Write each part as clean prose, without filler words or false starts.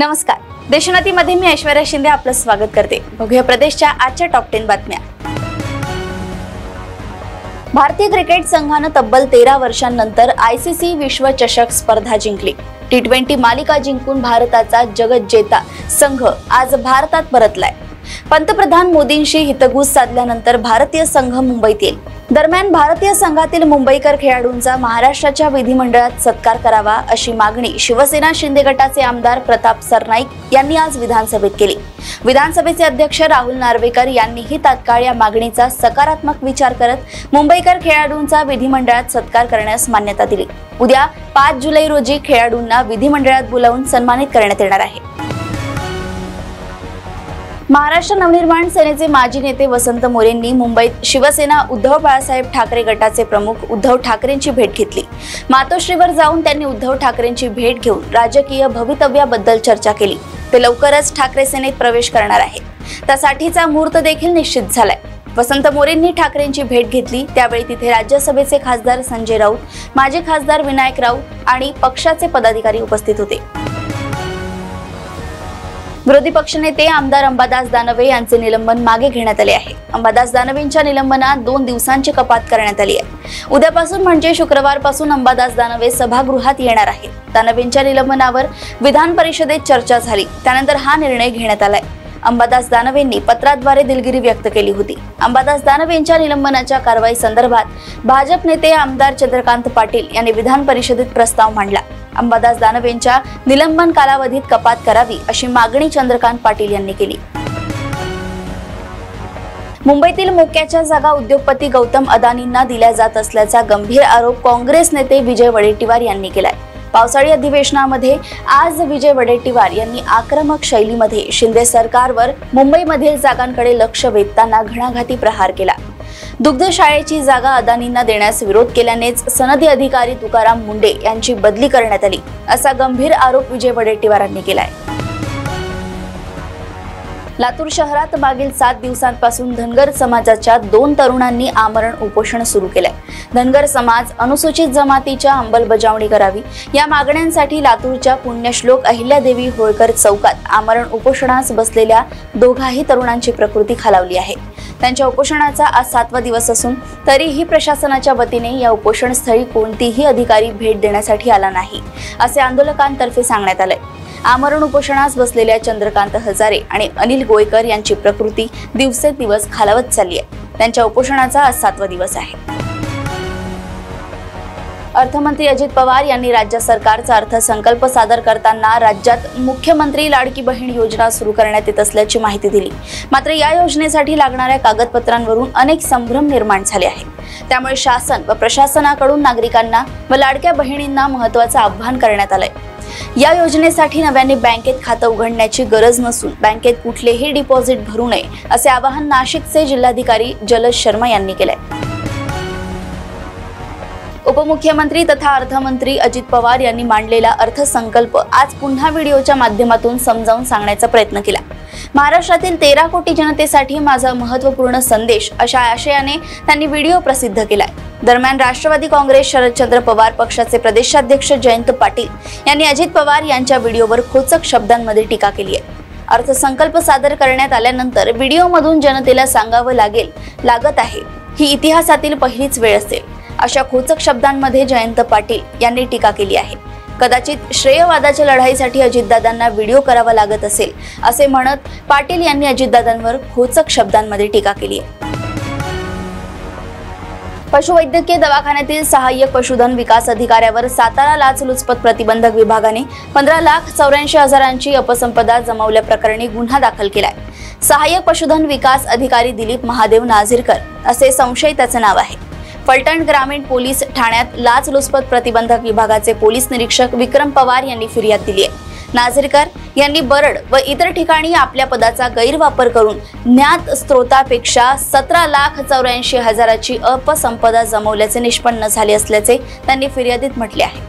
नमस्कार, देशोन्नतीमध्ये मी ऐश्वर्या शिंदे आपलं स्वागत करते। बघूया प्रदेशच्या आजच्या टॉप 10 बातम्या। भारतीय क्रिकेट संघाने तब्बल 13 वर्षांनंतर आयसीसी विश्वचषक स्पर्धा जिंकली। T20 मालिका जिंकून भारताचा जगज्जेता संघ आज भारतात परतलाय। पंतप्रधान मोदींशी हितगुज साधल्यानंतर भारतीय संघ मुंबईत येईल। दरम्यान भारतीय संघातील मुंबईकर खेळाडूंचा महाराष्ट्राच्या विधिमंडळात सत्कार करावा अशी मागणी शिवसेना शिंदे गटाचे आमदार प्रताप सरनाईक यांनी आज विधानसभेत केली। विधानसभेचे अध्यक्ष राहुल नार्वेकर यांनीही तात्काळ या मागणीचा सकारात्मक विचार करत मुंबईकर खेळाडूंचा विधिमंडळात सत्कार करण्यास मान्यता दिली। उद्या 5 जुलै रोजी खेळाडूंना विधिमंडळात बोलावून सन्मानित करण्यात येणार आहे। महाराष्ट्र नवनिर्माण सेनेचे माजी नेते वसंत मोरेंनी मुंबईत शिवसेना उद्धव बाळासाहेब ठाकरे गटाचे प्रमुख उद्धव ठाकरेंची भेट घेतली। मातोश्रीवर जाऊन त्यांनी उद्धव ठाकरेंची भेट घेऊन राजकीय भवितव्याबद्दल चर्चा केली। ते लवकरच ठाकरे सेनेत प्रवेश करणार आहे, त्यासाठीचा मुहूर्त देखील निश्चित झालाय। वसंत मोरेंनी ठाकरेंची भेट घेतली त्यावेळी तिथे राज्यसभेचे खासदार संजय राऊत, माजी खासदार विनायक राऊत आणि पक्षाचे पदाधिकारी उपस्थित होते। विरोधी पक्षनेते आमदार अंबादास दानवे यांचे निलंबन मागे घेण्यात आले आहे। अंबादास दानवेंच्या निलंबनात 2 दिवसांची कपात करण्यात आली आहे। उद्यापासून म्हणजे शुक्रवारपासून अंबादास दानवे सभागृहात येणार आहेत। दानवेंच्या निलंबनावर विधान परिषदेत चर्चा झाली, त्यानंतर हा निर्णय घेण्यात आलाय। अंबादास दानवेंनी पत्राद्वारे दिलगिरी व्यक्त केली होती। अंबादास दानवेंच्या निलंबनाच्या कारवाई संदर्भात भाजप नेते आमदार चंद्रकांत पाटील यांनी विधान परिषदेत प्रस्ताव मांडला। अंबादास दानवेंच्या निलंबन कालावधीत कपात करावी अशी मागणी चंद्रकांत पाटील यांनी केली। मुंबईतील मोक्याच्या जागा उद्योगपती गौतम अदानींना दिल्या जात असल्याचा गंभीर आरोप काँग्रेस नेते विजय वडेट्टीवार यांनी केलाय। पावसाळी अधिवेशनामध्ये आज विजय वडेट्टीवार यांनी आक्रमक शैलीमध्ये शिंदे सरकारवर मुंबईमधील जागांकडे लक्ष वेधताना घणाघाती प्रहार केला। दुग्धशाळेची जागा अदानींना देण्यास विरोध केल्यानेच सनदी अधिकारी तुकाराम मुंडे यांची बदली करण्यात आली, असा गंभीर आरोप विजय वडेट्टीवारांनी केलाय। लातूर शहरात मागील 7 दिवसांपासून धनगर समाजाच्या 2 तरुणांनी आमरण उपोषण सुरू केलंय। धनगर समाज अनुसूचित जमातीच्या अंमलबजावणी करावी या मागण्यांसाठी लातूरच्या पुण्यश्लोक अहिल्यादेवी होळकर चौकात आमरण उपोषणास बसलेल्या दोघाही तरुणांची प्रकृती खालावली आहे। त्यांच्या उपोषणाचा आज 7वा दिवस असून तरीही प्रशासनाच्या वतीने या उपोषण स्थळी कोणतीही अधिकारी भेट देण्यासाठी आला नाही, असे आंदोलकांतर्फे सांगण्यात आले। आमरण उपोषणास बसलेल्या चंद्रकांत हजारे आणि अनिल गोयकर यांची प्रकृती दिवसेंदिवस खालावत चालली आहे। त्यांच्या उपोषणाचा आज 7वा दिवस आहे। अर्थमंत्री अजित पवार यांनी राज्य सरकारचा अर्थसंकल्प सादर करताना राज्यात मुख्यमंत्री लाडकी बहीण योजना सुरू करण्यात येत असल्याची माहिती दिली। मात्र या योजनेसाठी लागणाऱ्या कागदपत्रांवरून अनेक संभ्रम निर्माण झाले आहे। त्यामुळे शासन व प्रशासनाकडून नागरिकांना व लाडक्या बहिणींना महत्त्वाचं आवाहन करण्यात आलंय। या योजनेसाठी नव्याने बँकेत खातं उघडण्याची गरज नसून बँकेत कुठलेही डिपॉझिट भरू नये, असे आवाहन नाशिकचे जिल्हाधिकारी जलज शर्मा यांनी केलंय। उपमुख्यमंत्री तथा अर्थमंत्री अजित पवार यांनी मांडलेला अर्थसंकल्प आज पुन्हा व्हिडिओच्या माध्यमातून समजावून सांगण्याचा प्रयत्न केला। महाराष्ट्रातील 13 कोटी जनतेसाठी माझा महत्त्वपूर्ण संदेश अशा आशयाने त्यांनी व्हिडिओ प्रसिद्ध केलाय। दरम्यान राष्ट्रवादी काँग्रेस शरदचंद्र पवार पक्षाचे प्रदेशाध्यक्ष जयंत पाटील यांनी अजित पवार यांच्या व्हिडिओवर खोचक शब्दांमध्ये टीका केली आहे। अर्थसंकल्प सादर करण्यात आल्यानंतर व्हिडिओमधून जनतेला सांगावं लागत आहे, ही इतिहासातील पहिलीच वेळ असेल, अशा खोचक शब्दांमध्ये जयंत पाटील यांनी टीका केली आहे। कदाचित श्रेयवादाच्या लढाईसाठी अजितदादांना व्हिडिओ करावा लागत असेल, असे म्हणत पाटील यांनी अजितदादांवर खोचक शब्दांमध्ये टीका केली आहे। पशुवैद्यकीय दवाखान्यातील सहाय्यक पशुधन विकास अधिकाऱ्यावर सातारा लाचलुचपत प्रतिबंधक विभागाने 15,84,000ची अपसंपदा जमवल्याप्रकरणी गुन्हा दाखल केलाय। सहाय्यक पशुधन विकास अधिकारी दिलीप महादेव नाझिरकर असे संशयिताचे नाव आहे। फलटण ग्रामीण पोलीस ठाण्यात लाचलुचपत प्रतिबंधक विभागाचे पोलीस निरीक्षक विक्रम पवार यांनी फिर्याद दिली आहे। नाझिरकर यांनी बरड व इतर ठिकाणी आपल्या पदाचा गैरवापर करून ज्ञात स्त्रोतापेक्षा 17,84,000ची अपसंपदा जमवल्याचे निष्पन्न झाले असल्याचे त्यांनी फिर्यादीत म्हटले आहे।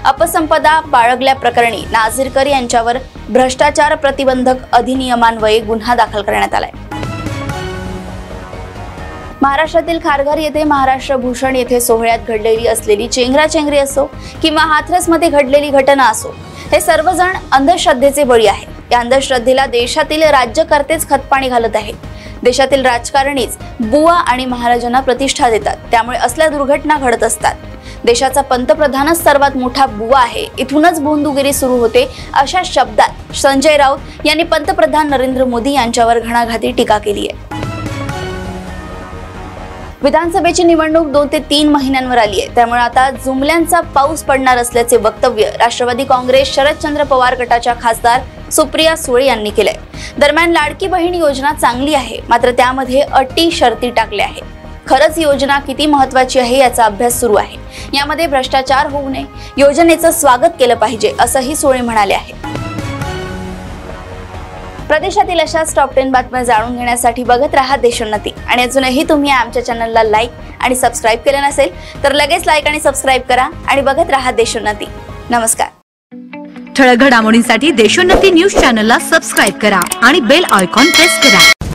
अपसंपदा बाळगल्याप्रकरणी नाझिरकर यांच्यावर भ्रष्टाचार प्रतिबंधक अधिनियमान्वये गुन्हा दाखल करण्यात आलाय। महाराष्ट्रातील खारघर येथे महाराष्ट्र भूषण येथे सोहळ्यात घडलेली असलेली चेंगराचेंगरी असो किंवा हाथरसमध्ये घडलेली घटना असो, हे सर्वजण अंधश्रद्धेचे बळी आहेत। या अंधश्रद्धेला देशातील राज्यकर्तेच खतपाणी घालत आहेत। देशातील राजकारणीच बुवा आणि महाराजांना प्रतिष्ठा देतात, त्यामुळे असल्या दुर्घटना घडत असतात। देशाचा पंतप्रधानच सर्वात मोठा बुवा आहे, इथूनच भोंदूगिरी सुरू होते, अशा शब्दात संजय राऊत यांनी पंतप्रधान नरेंद्र मोदी यांच्यावर घणाघाती टीका केली आहे। विधानसभेची निवडणूक 2 ते 3 महिन्यांवर आली आहे, त्यामुळे आता जुमल्यांचा पाऊस पडणार असल्याचे वक्तव्य राष्ट्रवादी काँग्रेस शरदचंद्र पवार गटाच्या खासदार सुप्रिया सुळे यांनी केले। दरम्यान लाडकी बहीण योजना चांगली आहे, मात्र त्यामध्ये अटी शर्ती टाकल्या आहेत। खरंच योजना किती महत्त्वाची आहे याचा अभ्यास सुरू आहे। यामध्ये भ्रष्टाचार होऊ नये, योजनेचं स्वागत केलं पाहिजे असंही सुळे म्हणाले आहे। प्रदेशातील अशाच टॉप 10 बातम्या जाणून घेण्यासाठी बघत राहा देशोन्नती। आणि अजूनही तुम्ही आमच्या चॅनलला लाईक आणि सबस्क्राईब केले नसेल तर लगेच लाईक आणि सबस्क्राईब करा आणि बघत राहा देशोन्नती। नमस्कार। ठळक घडामोडींसाठी देशोन्नती न्यूज चॅनलला सबस्क्राईब करा आणि बेल आयकॉन प्रेस करा।